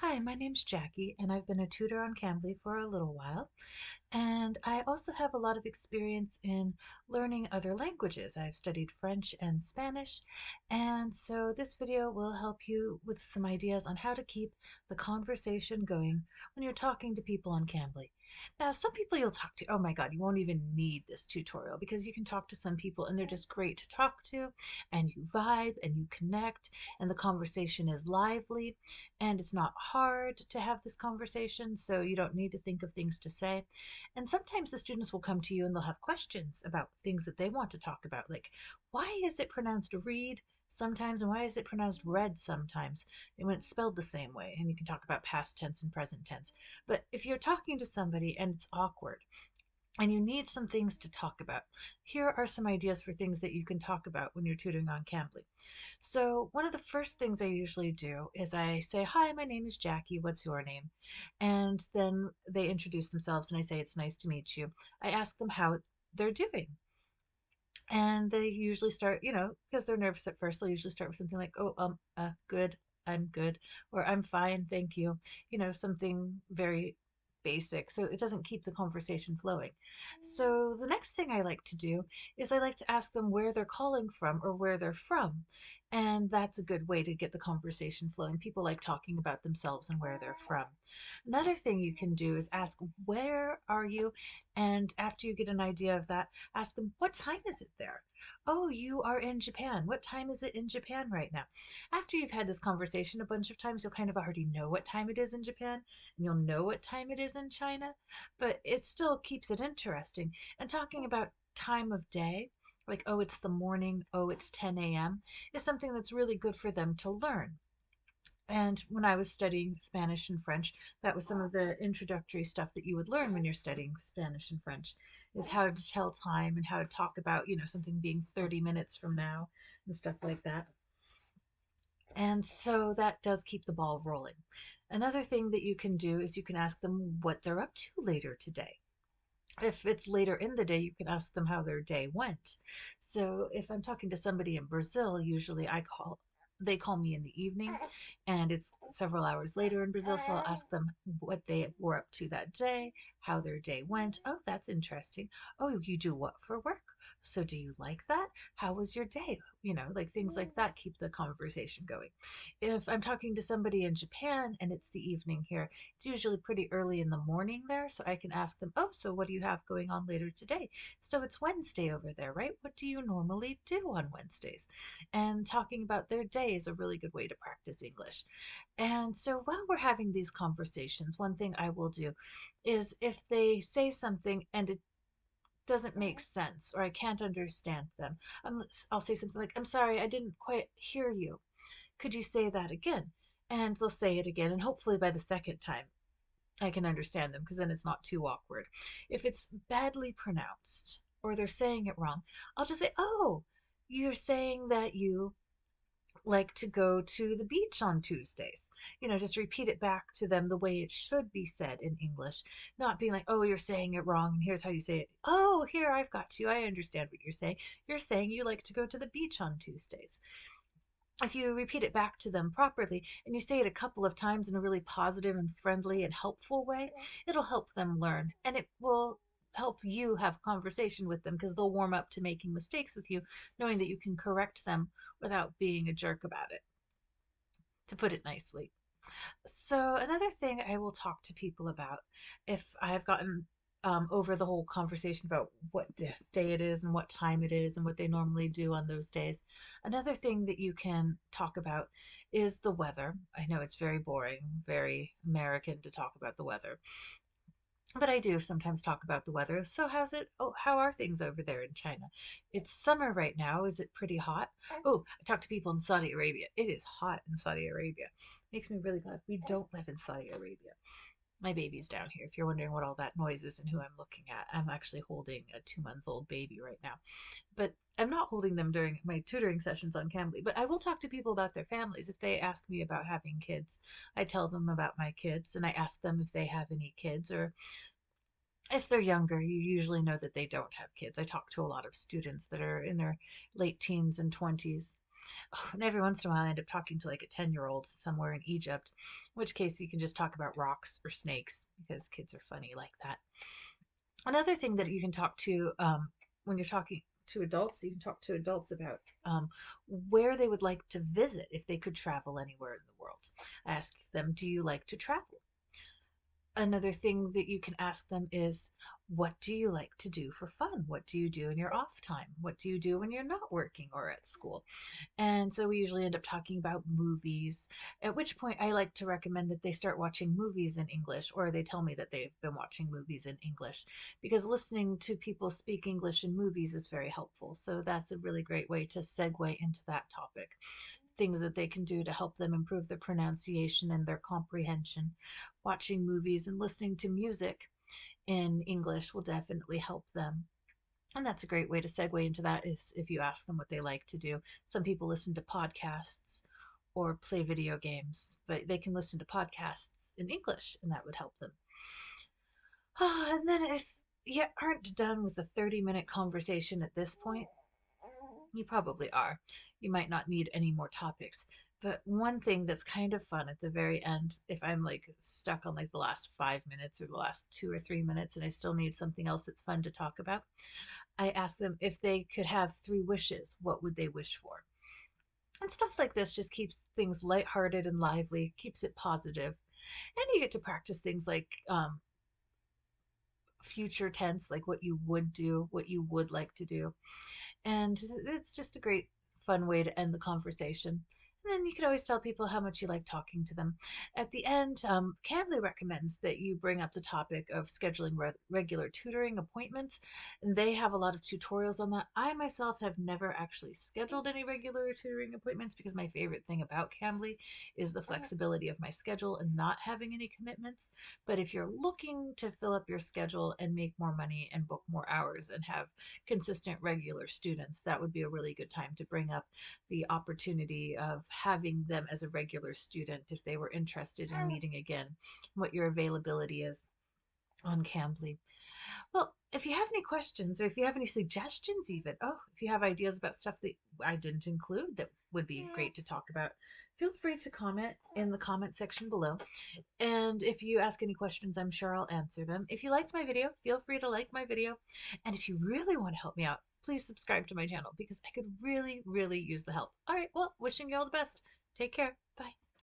Hi, my name's Jackie, and I've been a tutor on Cambly for a little while. And I also have a lot of experience in learning other languages. I've studied French and Spanish, and so this video will help you with some ideas on how to keep the conversation going when you're talking to people on Cambly. Now, some people you'll talk to, oh my God, you won't even need this tutorial because you can talk to some people and they're just great to talk to, and you vibe and you connect, and the conversation is lively, and it's not hard to have this conversation, so you don't need to think of things to say. And sometimes the students will come to you and they'll have questions about things that they want to talk about, like why is it pronounced read sometimes and why is it pronounced read sometimes when it's spelled the same way. And you can talk about past tense and present tense. But if you're talking to somebody and it's awkward and you need some things to talk about, here are some ideas for things that you can talk about when you're tutoring on Cambly. So, one of the first things I usually do is I say, "Hi, my name is Jackie. What's your name?" And then they introduce themselves and I say, "It's nice to meet you." I ask them how they're doing. And they usually start, because they're nervous at first, they'll usually start with something like, "Oh, good, I'm good," or "I'm fine, thank you." Something very basic. So it doesn't keep the conversation flowing. So the next thing I like to do is I like to ask them where they're calling from or where they're from. And that's a good way to get the conversation flowing. People like talking about themselves and where they're from. Another thing you can do is ask, "Where are you?" And after you get an idea of that, ask them, "What time is it there?" "Oh, you are in Japan. What time is it in Japan right now?" After you've had this conversation a bunch of times, you'll kind of already know what time it is in Japan and you'll know what time it is in China, but it still keeps it interesting. And talking about time of day, like, "Oh, it's the morning, oh, it's 10 a.m., is something that's really good for them to learn. And when I was studying Spanish and French, that was some of the introductory stuff that you would learn when you're studying Spanish and French, is how to tell time and how to talk about, something being 30 minutes from now and stuff like that. And so that does keep the ball rolling. Another thing that you can do is you can ask them what they're up to later today. If it's later in the day, you can ask them how their day went. So if I'm talking to somebody in Brazil, usually they call me in the evening and it's several hours later in Brazil. So I'll ask them what they were up to that day, how their day went. "Oh, that's interesting. Oh, you do what for work? So do you like that? How was your day?" Like things like that keep the conversation going. If I'm talking to somebody in Japan and it's the evening here, it's usually pretty early in the morning there, so I can ask them, "Oh, so what do you have going on later today? So it's Wednesday over there, right? What do you normally do on Wednesdays?" And talking about their day is a really good way to practice English. And so while we're having these conversations, one thing I will do is if they say something and it doesn't make sense or I can't understand them, I'll say something like, "I'm sorry, I didn't quite hear you. Could you say that again?" And they'll say it again, and hopefully by the second time, I can understand them because then it's not too awkward. If it's badly pronounced or they're saying it wrong, I'll just say, "Oh, you're saying that you like to go to the beach on Tuesdays." Just repeat it back to them the way it should be said in English, not being like, "Oh, you're saying it wrong, and here's how you say it." "Oh, here, I've got you. I understand what you're saying. You're saying you like to go to the beach on Tuesdays." If you repeat it back to them properly and you say it a couple of times in a really positive and friendly and helpful way, it'll help them learn and it will help you have a conversation with them because they'll warm up to making mistakes with you, knowing that you can correct them without being a jerk about it, to put it nicely. So, another thing I will talk to people about if I've gotten over the whole conversation about what day it is and what time it is and what they normally do on those days. Another thing that you can talk about is the weather. I know it's very boring, very American to talk about the weather, but I do sometimes talk about the weather. "So how's it? Oh, how are things over there in China? It's summer right now. Is it pretty hot?" Oh, I talk to people in Saudi Arabia. It is hot in Saudi Arabia. Makes me really glad we don't live in Saudi Arabia. My baby's down here. If you're wondering what all that noise is and who I'm looking at, I'm actually holding a 2-month-old baby right now. But I'm not holding them during my tutoring sessions on Cambly. But I will talk to people about their families. If they ask me about having kids, I tell them about my kids and I ask them if they have any kids, or if they're younger, you usually know that they don't have kids. I talk to a lot of students that are in their late teens and 20s. Oh, and every once in a while, I end up talking to like a 10-year-old somewhere in Egypt, in which case you can just talk about rocks or snakes because kids are funny like that. Another thing that you can talk to when you're talking to adults, you can talk to adults about where they would like to visit if they could travel anywhere in the world. Ask them, do you like to travel? Another thing that you can ask them is, what do you like to do for fun? What do you do in your off time? What do you do when you're not working or at school? And so we usually end up talking about movies, at which point I like to recommend that they start watching movies in English, or they tell me that they've been watching movies in English, because listening to people speak English in movies is very helpful. So that's a really great way to segue into that topic. Things that they can do to help them improve their pronunciation and their comprehension. Watching movies and listening to music in English will definitely help them. And that's a great way to segue into that is if you ask them what they like to do. Some people listen to podcasts or play video games, but they can listen to podcasts in English and that would help them. And then if you aren't done with a 30-minute conversation at this point, you probably are. You might not need any more topics. But one thing that's kind of fun at the very end, if I'm like stuck on like the last 5 minutes or the last 2 or 3 minutes and I still need something else that's fun to talk about, I ask them if they could have 3 wishes, what would they wish for? And stuff like this just keeps things lighthearted and lively, keeps it positive, and you get to practice things like future tense, like what you would do, what you would like to do. And it's just a great, fun way to end the conversation. And then you can always tell people how much you like talking to them. At the end, Cambly recommends that you bring up the topic of scheduling regular tutoring appointments, and they have a lot of tutorials on that. I myself have never actually scheduled any regular tutoring appointments because my favorite thing about Cambly is the flexibility of my schedule and not having any commitments. But if you're looking to fill up your schedule and make more money and book more hours and have consistent regular students, that would be a really good time to bring up the opportunity of having them as a regular student if they were interested in meeting again, what your availability is on Cambly. Well, if you have any questions or if you have any suggestions, even, oh, if you have ideas about stuff that I didn't include that would be great to talk about, feel free to comment in the comment section below. And if you ask any questions, I'm sure I'll answer them. If you liked my video, feel free to like my video. And if you really want to help me out, please subscribe to my channel because I could really, really use the help. All right, well, wishing you all the best. Take care. Bye.